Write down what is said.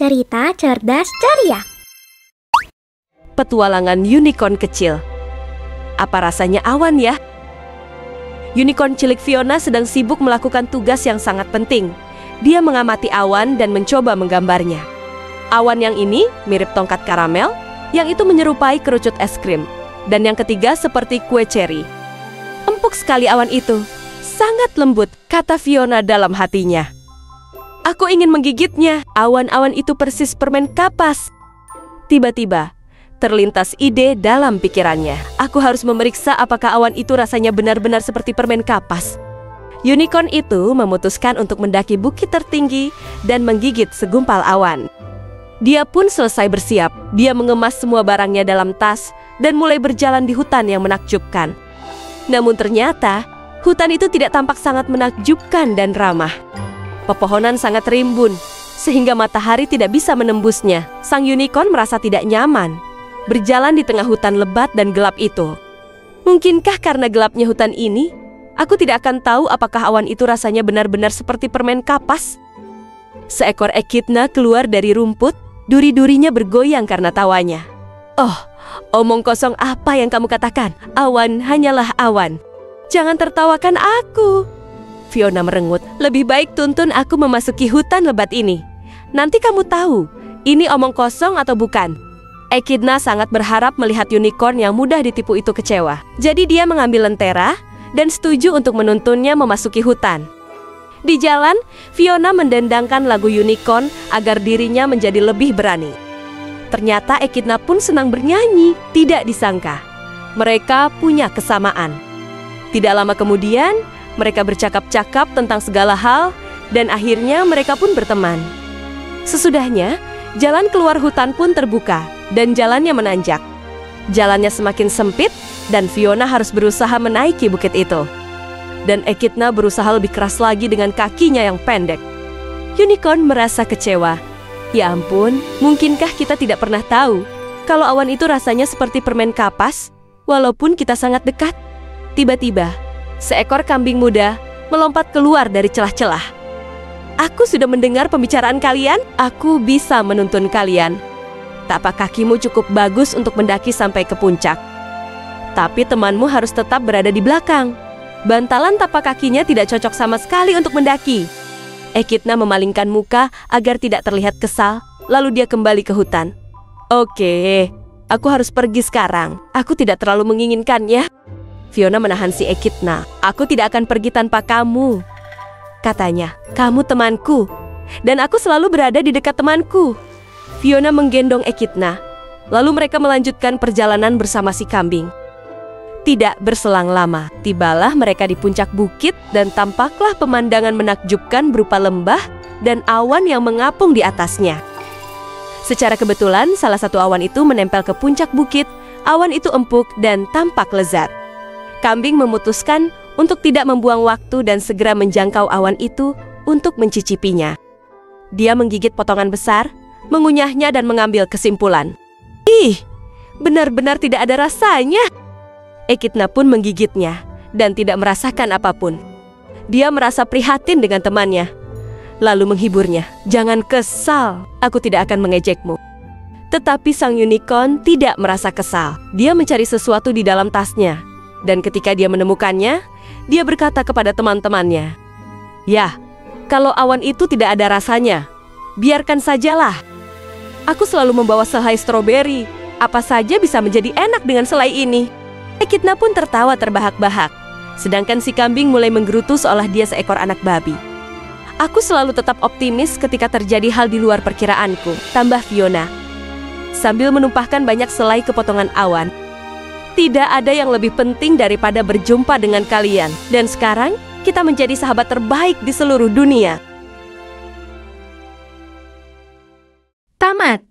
Cerita cerdas ceria. Petualangan unicorn kecil. Apa rasanya awan ya? Unicorn cilik Fiona sedang sibuk melakukan tugas yang sangat penting. Dia mengamati awan dan mencoba menggambarnya. Awan yang ini mirip tongkat karamel, yang itu menyerupai kerucut es krim, dan yang ketiga seperti kue ceri. Empuk sekali awan itu, sangat lembut, kata Fiona dalam hatinya. Aku ingin menggigitnya. Awan-awan itu persis permen kapas. Tiba-tiba, terlintas ide dalam pikirannya. Aku harus memeriksa apakah awan itu rasanya benar-benar seperti permen kapas. Unicorn itu memutuskan untuk mendaki bukit tertinggi dan menggigit segumpal awan. Dia pun selesai bersiap. Dia mengemas semua barangnya dalam tas dan mulai berjalan di hutan yang menakjubkan. Namun ternyata, hutan itu tidak tampak sangat menakjubkan dan ramah. Pepohonan sangat rimbun, sehingga matahari tidak bisa menembusnya. Sang unicorn merasa tidak nyaman berjalan di tengah hutan lebat dan gelap itu. Mungkinkah karena gelapnya hutan ini, aku tidak akan tahu apakah awan itu rasanya benar-benar seperti permen kapas? Seekor echidna keluar dari rumput, duri-durinya bergoyang karena tawanya. Oh, omong kosong apa yang kamu katakan? Awan hanyalah awan. Jangan tertawakan aku. Fiona merengut. Lebih baik tuntun aku memasuki hutan lebat ini. Nanti kamu tahu, ini omong kosong atau bukan. Echidna sangat berharap melihat unicorn yang mudah ditipu itu kecewa. Jadi dia mengambil lentera dan setuju untuk menuntunnya memasuki hutan. Di jalan, Fiona mendendangkan lagu unicorn agar dirinya menjadi lebih berani. Ternyata Echidna pun senang bernyanyi. Tidak disangka, mereka punya kesamaan. Tidak lama kemudian, mereka bercakap-cakap tentang segala hal dan akhirnya mereka pun berteman. Sesudahnya, jalan keluar hutan pun terbuka dan jalannya menanjak. Jalannya semakin sempit dan Fiona harus berusaha menaiki bukit itu. Dan Echidna berusaha lebih keras lagi dengan kakinya yang pendek. Unicorn merasa kecewa. Ya ampun, mungkinkah kita tidak pernah tahu kalau awan itu rasanya seperti permen kapas, walaupun kita sangat dekat? Tiba-tiba, seekor kambing muda melompat keluar dari celah-celah. Aku sudah mendengar pembicaraan kalian. Aku bisa menuntun kalian. Tapak kakimu cukup bagus untuk mendaki sampai ke puncak. Tapi temanmu harus tetap berada di belakang. Bantalan tapak kakinya tidak cocok sama sekali untuk mendaki. Echidna memalingkan muka agar tidak terlihat kesal. Lalu dia kembali ke hutan. Oke, aku harus pergi sekarang. Aku tidak terlalu menginginkannya. Fiona menahan si Echidna. Aku tidak akan pergi tanpa kamu, katanya. Kamu temanku, dan aku selalu berada di dekat temanku. Fiona menggendong Echidna. Lalu mereka melanjutkan perjalanan bersama si kambing. Tidak berselang lama, tibalah mereka di puncak bukit dan tampaklah pemandangan menakjubkan berupa lembah dan awan yang mengapung di atasnya. Secara kebetulan, salah satu awan itu menempel ke puncak bukit. Awan itu empuk dan tampak lezat. Kambing memutuskan untuk tidak membuang waktu dan segera menjangkau awan itu untuk mencicipinya. Dia menggigit potongan besar, mengunyahnya dan mengambil kesimpulan. Ih, benar-benar tidak ada rasanya. Echidna pun menggigitnya dan tidak merasakan apapun. Dia merasa prihatin dengan temannya, lalu menghiburnya. Jangan kesal, aku tidak akan mengejekmu. Tetapi sang unicorn tidak merasa kesal. Dia mencari sesuatu di dalam tasnya. Dan ketika dia menemukannya, dia berkata kepada teman-temannya, "Ya, kalau awan itu tidak ada rasanya, biarkan sajalah. Aku selalu membawa selai stroberi. Apa saja bisa menjadi enak dengan selai ini." Echidna pun tertawa terbahak-bahak, sedangkan si kambing mulai menggerutu seolah dia seekor anak babi. Aku selalu tetap optimis ketika terjadi hal di luar perkiraanku, tambah Fiona, sambil menumpahkan banyak selai ke potongan awan. Tidak ada yang lebih penting daripada berjumpa dengan kalian. Dan sekarang, kita menjadi sahabat terbaik di seluruh dunia. Tamat.